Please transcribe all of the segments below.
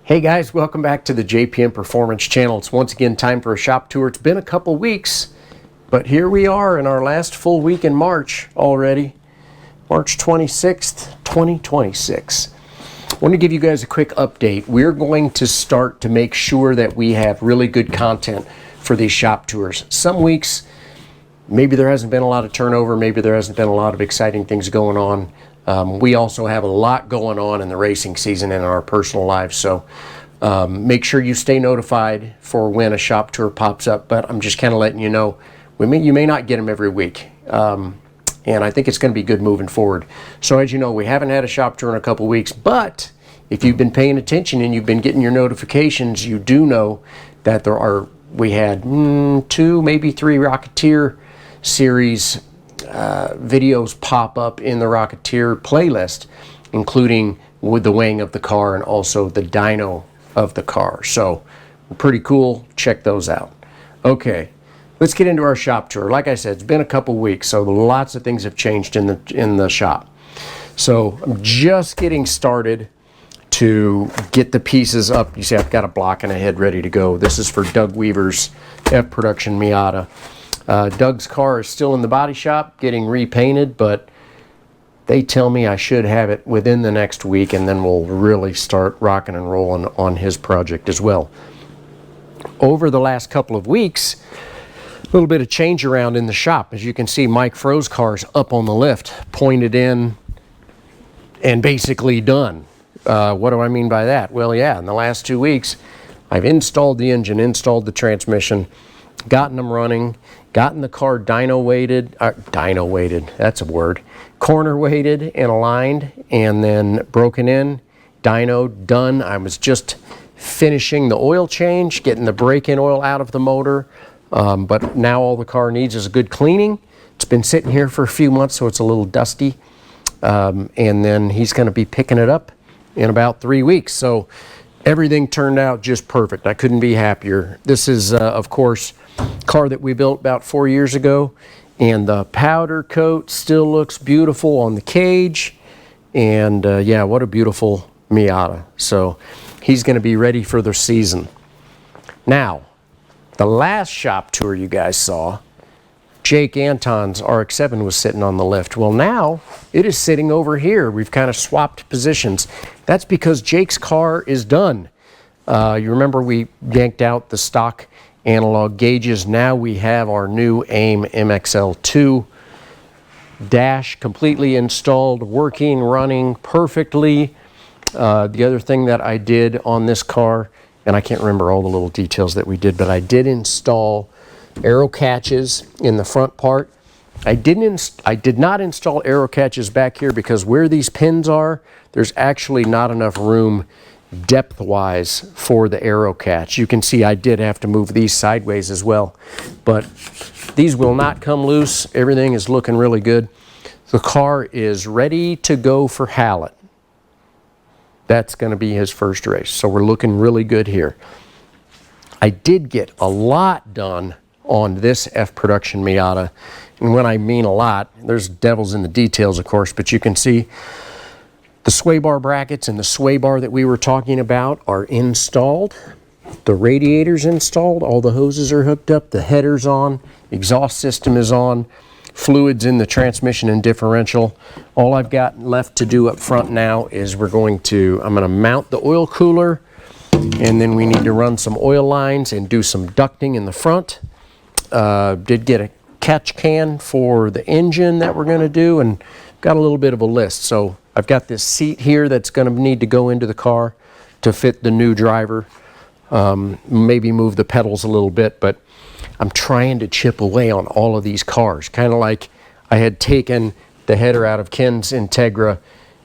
Hey guys, welcome back to the JPM Performance channel. It's once again time for a shop tour. It's been a couple weeks, but here we are in our last full week in March already. March 26th, 2026. I want to give you guys a quick update. We're going to start to make sure that we have really good content for these shop tours. Some weeks, maybe there hasn't been a lot of turnover, maybe there hasn't been a lot of exciting things going on. We also have a lot going on in the racing season and in our personal lives, so make sure you stay notified for when a shop tour pops up, but I'm just kind of letting you know, you may not get them every week, and I think it's going to be good moving forward. So as you know, we haven't had a shop tour in a couple weeks, but if you've been paying attention and you've been getting your notifications, you do know that we had 2, maybe 3 Rocketeer series videos pop up in the Rocketeer playlist, including with the weighing of the car and also the dyno of the car. So pretty cool. Check those out. Okay, let's get into our shop tour. Like I said, it's been a couple weeks, so lots of things have changed in the shop. So I'm just getting started to get the pieces up. You see, I've got a block and a head ready to go. This is for Doug Weaver's F Production Miata. Doug's car is still in the body shop getting repainted, but they tell me I should have it within the next week, and then we'll really start rocking and rolling on his project as well. Over the last couple of weeks, a little bit of change around in the shop. As you can see, Mike Fro's car's up on the lift, pointed in, and basically done. What do I mean by that? Well, yeah, in the last 2 weeks, I've installed the engine, installed the transmission, gotten them running, gotten the car dyno weighted, that's a word, corner weighted and aligned, and then broken in, dyno done. I was just finishing the oil change, getting the break-in oil out of the motor, but now all the car needs is a good cleaning. It's been sitting here for a few months, so it's a little dusty, and then he's going to be picking it up in about 3 weeks. So everything turned out just perfect. I couldn't be happier. This is, of course, car that we built about 4 years ago, and the powder coat still looks beautiful on the cage, and yeah, what a beautiful Miata. So he's going to be ready for the season. Now, the last shop tour you guys saw, Jake Anton's RX-7 was sitting on the lift. Well, now it is sitting over here. We've kind of swapped positions. That's because Jake's car is done. You remember we yanked out the stock analog gauges. Now we have our new AIM MXL2 dash completely installed, working, running perfectly. The other thing that I did on this car, and I can't remember all the little details that we did, but I did install arrow catches in the front part. I did not install arrow catches back here because where these pins are, there's actually not enough room depth-wise for the arrow catch. You can see I did have to move these sideways as well, but these will not come loose. Everything is looking really good. The car is ready to go for Hallett. That's going to be his first race, so we're looking really good here. I did get a lot done on this F Production Miata, and when I mean a lot, there's devils in the details, of course, but you can see the sway bar brackets and the sway bar that we were talking about are installed. The radiator's installed, all the hoses are hooked up, the header's on, exhaust system is on, fluids in the transmission and differential. All I've got left to do up front now is I'm going to mount the oil cooler, and then we need to run some oil lines and do some ducting in the front. Did get a catch can for the engine that we're going to do, and got a little bit of a list. So I've got this seat here that's going to need to go into the car to fit the new driver. Maybe move the pedals a little bit, but I'm trying to chip away on all of these cars. Kind of like I had taken the header out of Ken's Integra.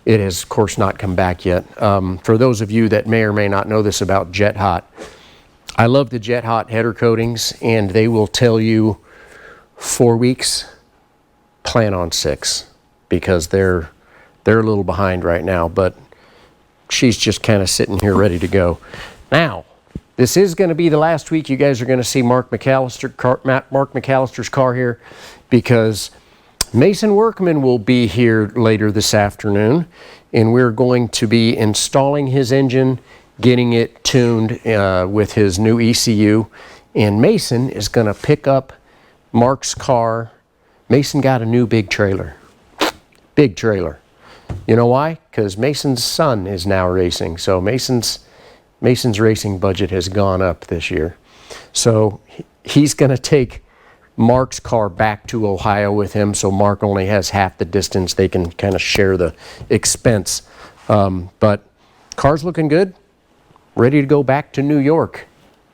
It has, of course, not come back yet. For those of you that may or may not know this about Jet Hot, I love the Jet Hot header coatings, and they will tell you 4 weeks, plan on 6, because they're a little behind right now, but she's just kind of sitting here ready to go. Now, this is going to be the last week you guys are going to see Mark McAllister's car here, because Mason Workman will be here later this afternoon, and we're going to be installing his engine getting it tuned with his new ECU. And Mason is going to pick up Mark's car. Mason got a new big trailer. Big trailer. You know why? Because Mason's son is now racing. So Mason's racing budget has gone up this year. So he's going to take Mark's car back to Ohio with him, so Mark only has half the distance. They can kind of share the expense. But car's looking good. Ready to go back to New York.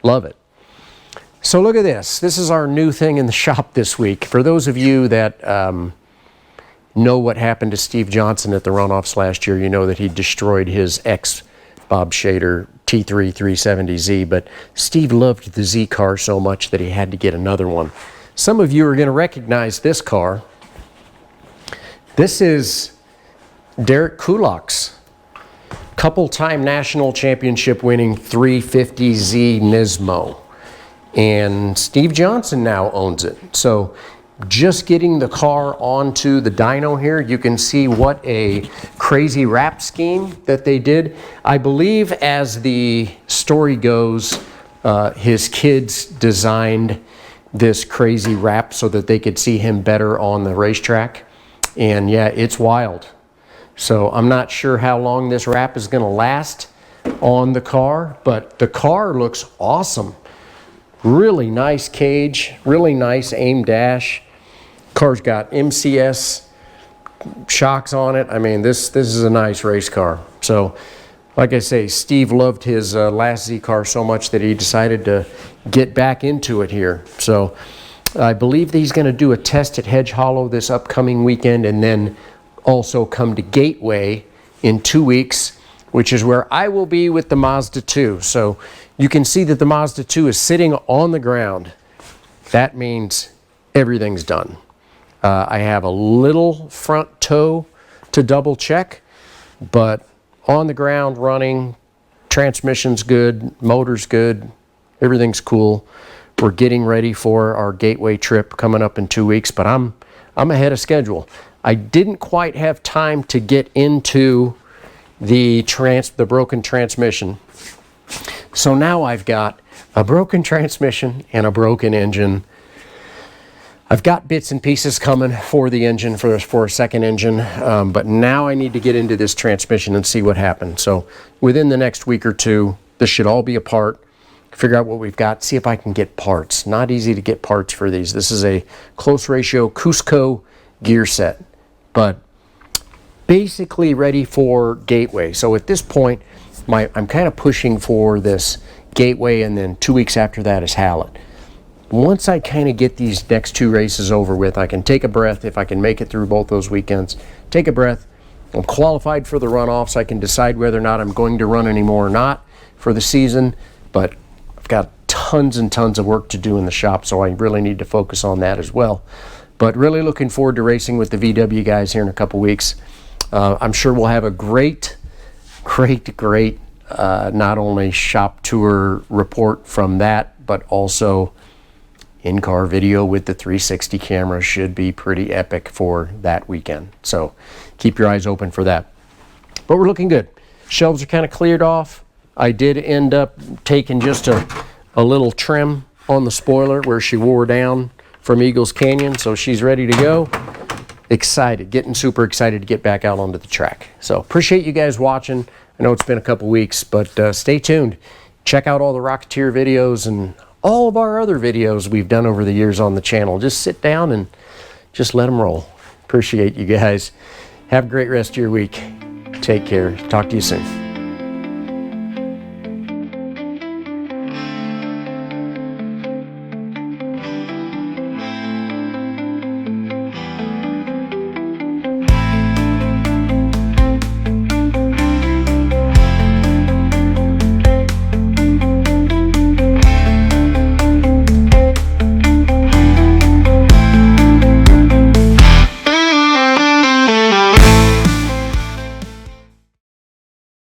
Love it. So look at this. This is our new thing in the shop this week. For those of you that know what happened to Steve Johnson at the runoffs last year, you know that he destroyed his ex-Bob Shader T3 370Z. But Steve loved the Z car so much that he had to get another one. Some of you are going to recognize this car. This is Derek Kulak's couple-time national championship winning 350Z Nismo. And Steve Johnson now owns it. So just getting the car onto the dyno here, you can see what a crazy wrap scheme that they did. I believe, as the story goes, his kids designed this crazy wrap so that they could see him better on the racetrack. And yeah, it's wild. So I'm not sure how long this wrap is going to last on the car, but the car looks awesome. Really nice cage, really nice aim dash. Car's got MCS shocks on it. I mean, this is a nice race car. So like I say, Steve loved his last Z car so much that he decided to get back into it here. So I believe that he's going to do a test at Hedge Hollow this upcoming weekend, and then also come to Gateway in 2 weeks, which is where I will be with the Mazda 2. So you can see that the Mazda 2 is sitting on the ground. That means everything's done. I have a little front toe to double check, but on the ground running, transmission's good, motor's good, everything's cool. We're getting ready for our Gateway trip coming up in 2 weeks, but I'm ahead of schedule. I didn't quite have time to get into the broken transmission. So now I've got a broken transmission and a broken engine. I've got bits and pieces coming for the engine, for a second engine, but now I need to get into this transmission and see what happens. So within the next week or two, this should all be apart, figure out what we've got, see if I can get parts. Not easy to get parts for these. This is a close ratio Cusco gear set, but basically ready for Gateway. So at this point, I'm kind of pushing for this Gateway, and then 2 weeks after that is Hallett. Once I kind of get these next two races over with, I can take a breath. If I can make it through both those weekends, take a breath. I'm qualified for the runoffs. I can decide whether or not I'm going to run anymore or not for the season, but I've got tons and tons of work to do in the shop, so I really need to focus on that as well. But really looking forward to racing with the VW guys here in a couple weeks. I'm sure we'll have a great not only shop tour report from that, but also in-car video with the 360 camera. Should be pretty epic for that weekend. So keep your eyes open for that. But we're looking good. Shelves are kind of cleared off. I did end up taking just a little trim on the spoiler where she wore down from Eagles Canyon, so she's ready to go. Excited, getting super excited to get back out onto the track. So appreciate you guys watching. I know it's been a couple weeks, but stay tuned. Check out all the Rocketeer videos and all of our other videos we've done over the years on the channel. Just sit down and just let them roll. Appreciate you guys. Have a great rest of your week. Take care. Talk to you soon.